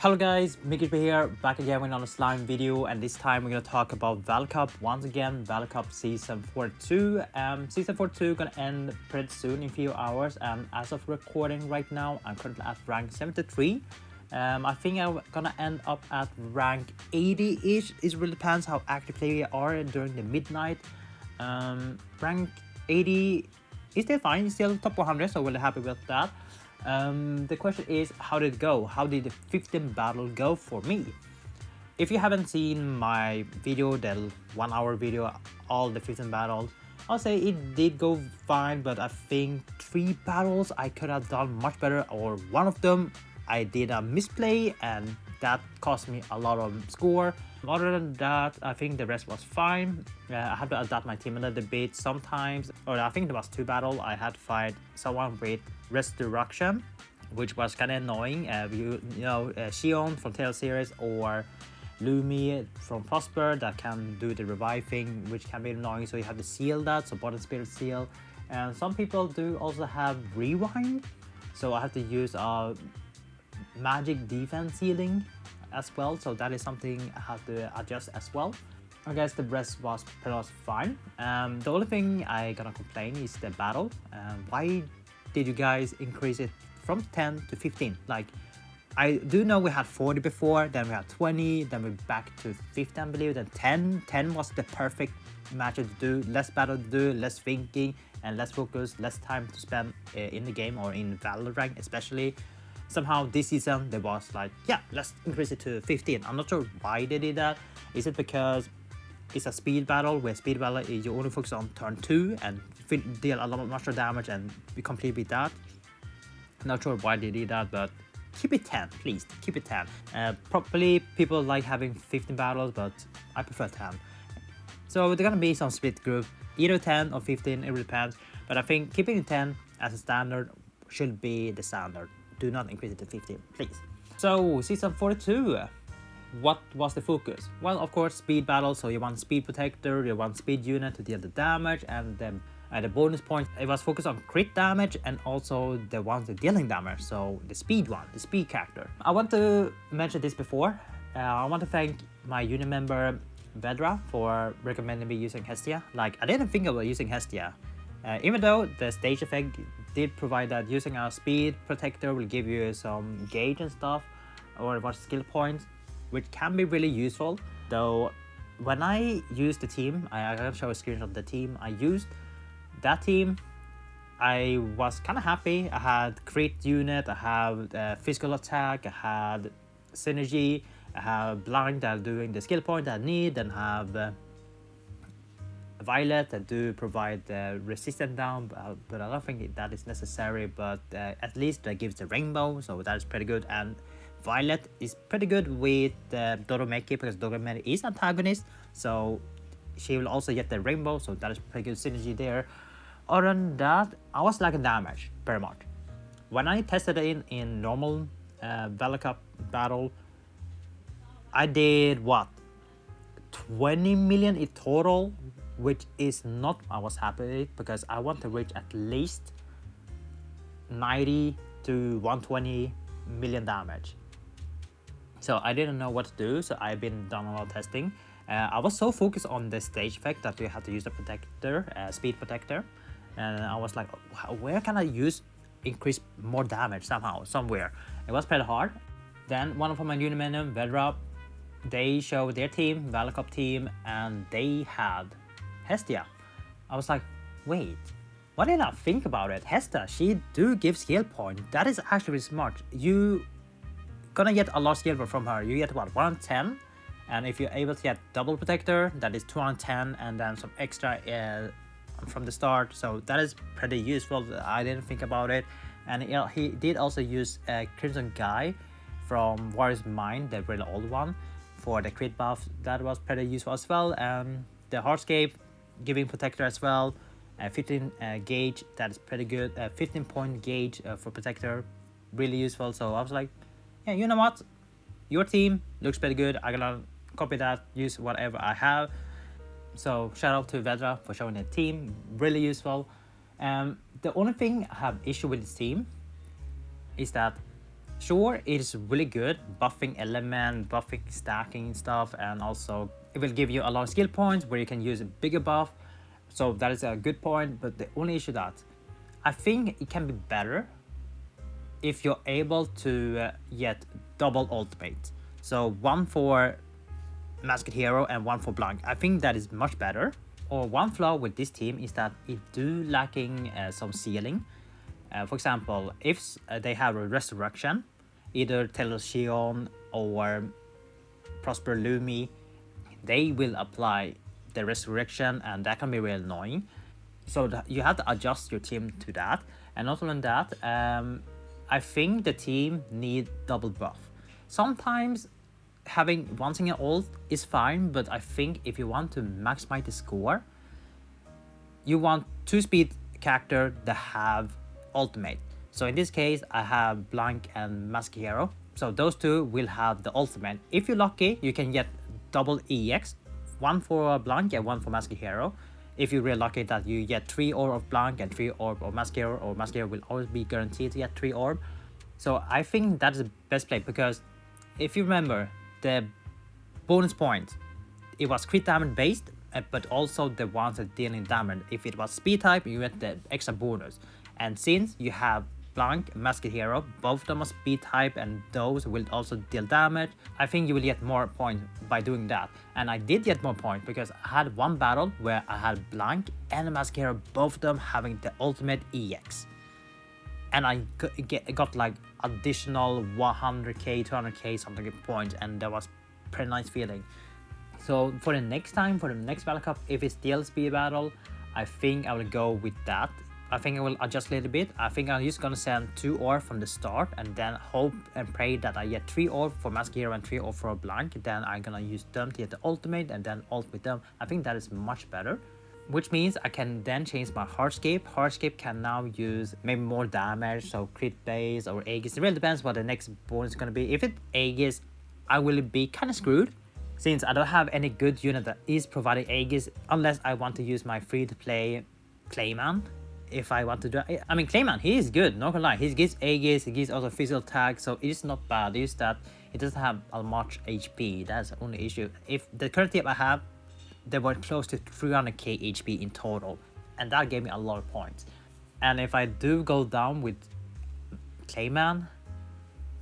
Hello guys, MikuChibi here, back again with another slime video, and this time we're gonna talk about Valor Cup once again. Valor Cup season 42. Season 42 gonna end pretty soon in a few hours, and as of recording right now, I'm currently at rank 73. I think I'm gonna end up at rank 80-ish. It really depends how active players are during the midnight. Rank 80 is still fine, it's still top 100, so really happy with that. The question is, how did it go? How did the 15th battle go for me? If you haven't seen my video, the 1 hour video, all the 15 battles, I'll say it did go fine, but I think 3 battles I could have done much better, or one of them I did a misplay and that cost me a lot of score. Other than that, I think the rest was fine. I had to adapt my team a little bit sometimes, or I think there was 2 battles. I had to fight someone with Resurrection, which was kind of annoying. You know, Shion from Tail series or Lumi from Prosper that can do the reviving, which can be annoying, so you have to seal that, so bottom spirit seal. And some people do also have rewind, so I have to use magic defense sealing as well, so that is something I have to adjust as well. I guess the rest was pretty much fine. The only thing I gonna complain is the battle. Why did you guys increase it from 10 to 15? Like, I do know we had 40 before, then we had 20, then we're back to 50, I believe, then 10. 10 was the perfect match to do, less battle to do, less thinking, and less focus, less time to spend in the game or in Valor rank especially. Somehow this season there was like, yeah, let's increase it to 15. I'm not sure why they did that. Is it because it's a speed battle, where speed battle is you only focus on turn 2 and deal a lot of much damage and be complete with that? Not sure why they did that, but keep it 10, please, keep it 10. Probably people like having 15 battles, but I prefer 10. So there's gonna be some split group, either 10 or 15, it really depends. But I think keeping it 10 as a standard should be the standard. Do not increase it to 15, please. So season 42, what was the focus? Well, of course, speed battle. So you want speed protector, you want speed unit to deal the damage, and then the bonus points, it was focused on crit damage and also the ones that dealing damage. So the speed one, the speed character. I want to mention this before. I want to thank my unit member Vedra for recommending me using Hestia. Like, I didn't think about using Hestia. Even though the stage effect did provide that using a speed protector will give you some gauge and stuff, or what skill points, which can be really useful. Though when I used the team, I can show a screenshot of the team I used. That team, I was kind of happy. I had crit unit, I have physical attack, I had synergy, I have blind that doing the skill point that I need, and have Violet that do provide resistance down, but I don't think that is necessary, but at least that gives the rainbow, so that is pretty good. And Violet is pretty good with Doromeki, because Doromeki is antagonist, so she will also get the rainbow, so that is pretty good synergy there. Other than that, I was lacking damage very much. When I tested it in normal Valor Cup battle, I did what, 20 million in total, which is not I was happy with, because I want to reach at least 90 to 120 million damage. So I didn't know what to do, so I've been done a lot of testing. I was so focused on the stage effect that we had to use the protector, speed protector, and I was like, where can I increase more damage somehow, somewhere? It was pretty hard. Then one of my unit men, Vedra, they showed their team, Valor Cup team, and they had Hestia. I was like, wait, why did I think about it? Hestia, she do give skill point. That is actually smart. You gonna get a lot of skill from her. You get what, 110, and if you're able to get double protector, that is 210, and then some extra from the start. So that is pretty useful. I didn't think about it. And he did also use Crimson Guy from Warrior's Mind, the really old one, for the crit buff. That was pretty useful as well. The Hardscape giving protector as well, 15 gauge, that is pretty good. 15 point gauge for protector, really useful. So I was like, yeah, you know what, your team looks pretty good, I'm gonna copy that, use whatever I have. So shout out to Vedra for showing the team, really useful. The only thing I have issue with this team is that Sure, it is really good, buffing element, buffing stacking stuff, and also it will give you a lot of skill points where you can use a bigger buff. So that is a good point, but the only issue that I think it can be better if you're able to get double ultimate. So one for Masked Hero and one for Blanc. I think that is much better. Or one flaw with this team is that it do lacking some ceiling. For example, if they have a resurrection, either Taylor Shion or Prosper Lumi, they will apply the resurrection, and that can be really annoying. So you have to adjust your team to that. And not only that, I think the team need double buff. Sometimes having one single ult is fine, but I think if you want to maximize the score, you want 2-speed character that have ultimate. So in this case, I have Blanc and Masked Hero. So those two will have the ultimate. If you're lucky, you can get double EX, one for Blanc and one for Masked Hero. If you're really lucky that you get 3 orb of Blanc and 3 orb of Masked Hero, or Masked Hero will always be guaranteed to get 3 orb. So I think that is the best play, because if you remember the bonus point, it was crit damage based, but also the ones that dealing damage. If it was speed type, you get the extra bonus. And since you have Blanc and Masked Hero, both of them are speed type, and those will also deal damage, I think you will get more points by doing that. And I did get more points because I had one battle where I had Blanc and Masked Hero, both of them having the ultimate EX. And I got like additional 100k, 200k something points, and that was pretty nice feeling. So for the next time, for the next Valor Cup, if it's still speed battle, I think I will go with that. I think I will adjust a little bit. I think I'm just gonna send 2 orb from the start, and then hope and pray that I get 3 orb for Masked Hero and 3 orb for Blanc. Then I'm gonna use them to get the ultimate and then ult with them. I think that is much better. Which means I can then change my Hardscape. Hardscape can now use maybe more damage, so crit base or Aegis. It really depends what the next bonus is gonna be. If it's Aegis, I will be kind of screwed, since I don't have any good unit that is providing Aegis, unless I want to use my free-to-play Clayman. If I want to do, I mean, Clayman, he is good, not gonna lie. He gives Aegis, he gives also physical tag, so it is not bad. It's that it doesn't have much HP. That's the only issue. If the current team I have, they were close to 300k HP in total, and that gave me a lot of points. And if I do go down with Clayman,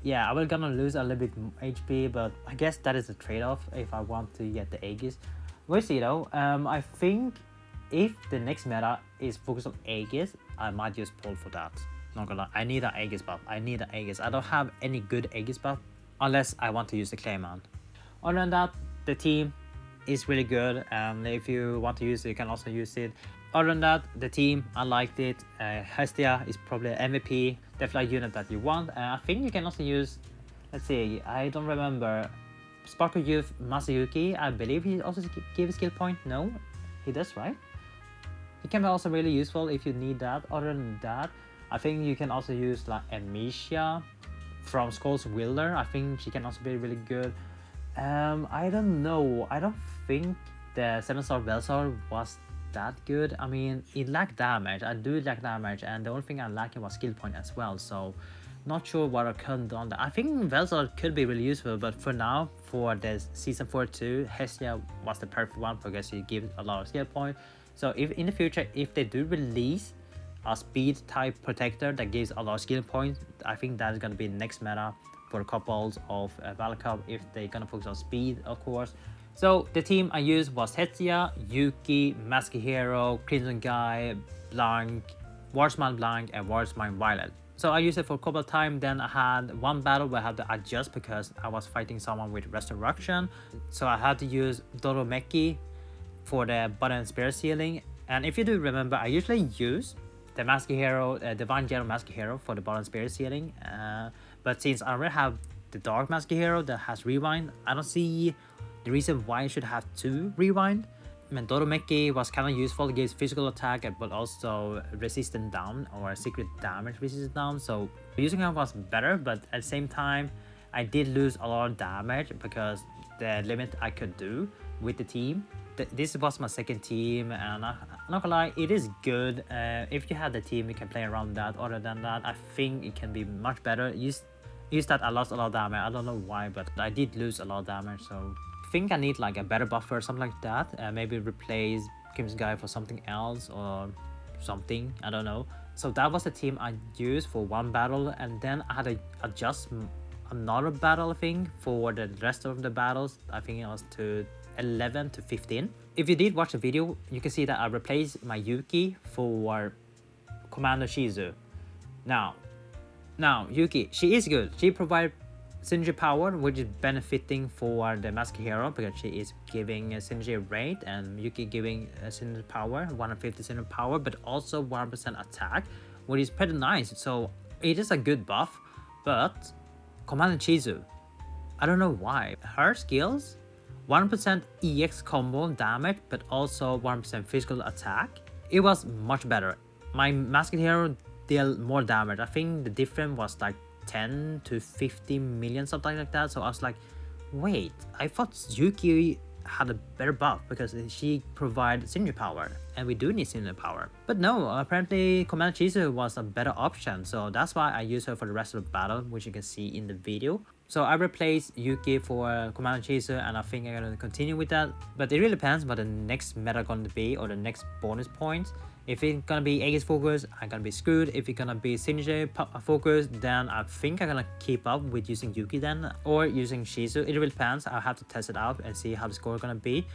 yeah, I will gonna lose a little bit HP, but I guess that is a trade-off if I want to get the Aegis. We'll see though. I think if the next meta is focused on Aegis, I might just pull for that. Not gonna lie, I need an Aegis buff. I need an Aegis. I don't have any good Aegis buff unless I want to use the Clayman. Other than that, the team is really good, and if you want to use it, you can also use it. Other than that, the team, I liked it. Hestia is probably MVP, definitely a unit that you want. I think you can also use, let's see, I don't remember, Sparkle Youth Masayuki. I believe he also gives skill point. No, he does, right? He can be also really useful if you need that. Other than that, I think you can also use like Amicia from Skull's Wilder. I think she can also be really good. I don't know. I don't think the 7-star Belsar was that good. I mean, it lacked damage. I do lack damage, and the only thing I lacked was skill point as well. So, not sure what I could have done there. I think Belsar could be really useful, but for now, for the season 42, Hestia was the perfect one because he gives a lot of skill point. So, if in the future, if they do release a speed type protector that gives a lot of skill points, I think that is going to be the next meta for couples of Valor Cup, if they're gonna focus on speed, of course. So the team I used was Hetsia, Yuki, Masked Hero, Crimson Guy, Blanc, Warsman Blanc, and Warsman Violet. So I used it for a couple of times. Then I had one battle where I had to adjust because I was fighting someone with Resurrection. So I had to use Doromeki for the button spirit sealing. And if you do remember, I usually use the Masked Hero, Divine General Masked Hero for the bottom spirit sealing. But since I already have the Dark Masked Hero that has rewind, I don't see the reason why I should have 2 rewind. I mean, Doromeki was kind of useful. It gives physical attack but also resistance down, or secret damage resistance down. So using him was better, but at the same time, I did lose a lot of damage because the limit I could do with the team. This was my second team, and I'm not gonna lie, it is good. If you have the team, you can play around that. Other than that, I think it can be much better. is that I lost a lot of damage. I don't know why, but I did lose a lot of damage. So I think I need like a better buffer or something like that. Maybe replace Kim's guy for something else or something. I don't know. So that was the team I used for one battle, and then I had to adjust another battle, I think, for the rest of the battles. I think it was to 11 to 15. If you did watch the video, you can see that I replaced my Yuki for Commander Shizu. Now Yuki, she is good. She provides synergy power, which is benefiting for the master hero because she is giving a synergy rate, and Yuki giving a synergy power, 150 synergy power, but also 1% attack, which is pretty nice. So it is a good buff. But Commander Shizu, I don't know why. Her skills, 1% EX combo damage, but also 1% physical attack. It was much better. My masked hero dealt more damage. I think the difference was like 10 to 50 million, something like that. So I was like, wait, I thought Yuki had a better buff because she provided synergy power, and we do need synergy power. But no, apparently Commander Shizu was a better option, so that's why I use her for the rest of the battle, which you can see in the video. So I replaced Yuki for Commander Shizu, and I think I'm gonna continue with that. But it really depends what the next meta gonna be, or the next bonus points. If it's gonna be Aegis focus, I'm gonna be screwed. If it's gonna be synergy focus, then I think I'm gonna keep up with using Yuki then, or using Shizu. It really depends. I'll have to test it out and see how the score is gonna be.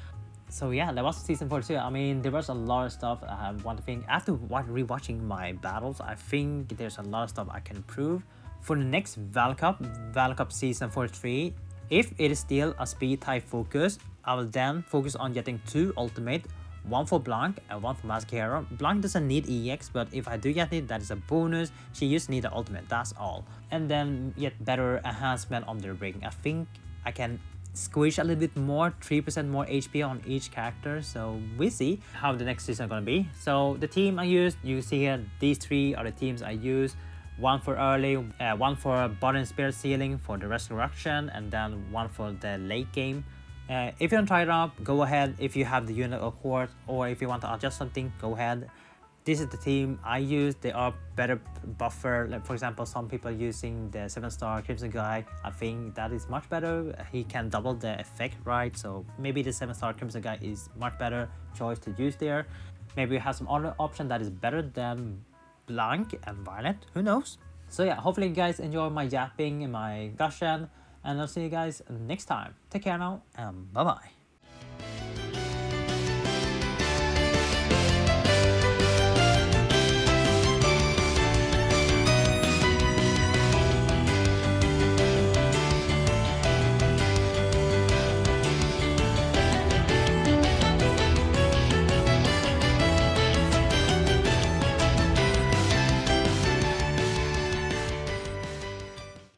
So yeah, that was season 42. I mean, there was a lot of stuff I want to think. After rewatching my battles, I think there's a lot of stuff I can improve. For the next Valor Cup season 43, if it is still a speed type focus, I will then focus on getting 2 ultimate, one for Blanc and one for Mask Hero. Blanc doesn't need EX, but if I do get it, that is a bonus. She just needs the ultimate, that's all. And then get better enhancement on the ring. I think I can squish a little bit more, 3% more HP on each character. So we see how the next season is gonna be. So the team I used, you see here, these 3 are the teams I use. One for early, one for bottom spirit ceiling for the resurrection, and then one for the late game. If you don't try it out, go ahead. If you have the unit, of course, or if you want to adjust something, go ahead. This is the team I use. They are better buffer. Like for example, some people are using the 7-star Crimson guy. I think that is much better. He can double the effect, right? So maybe the 7-star Crimson guy is much better choice to use there. Maybe you have some other option that is better than Blanc and Violet. Who knows? So yeah, hopefully you guys enjoy my yapping and my discussion, and I'll see you guys next time. Take care now, and bye bye.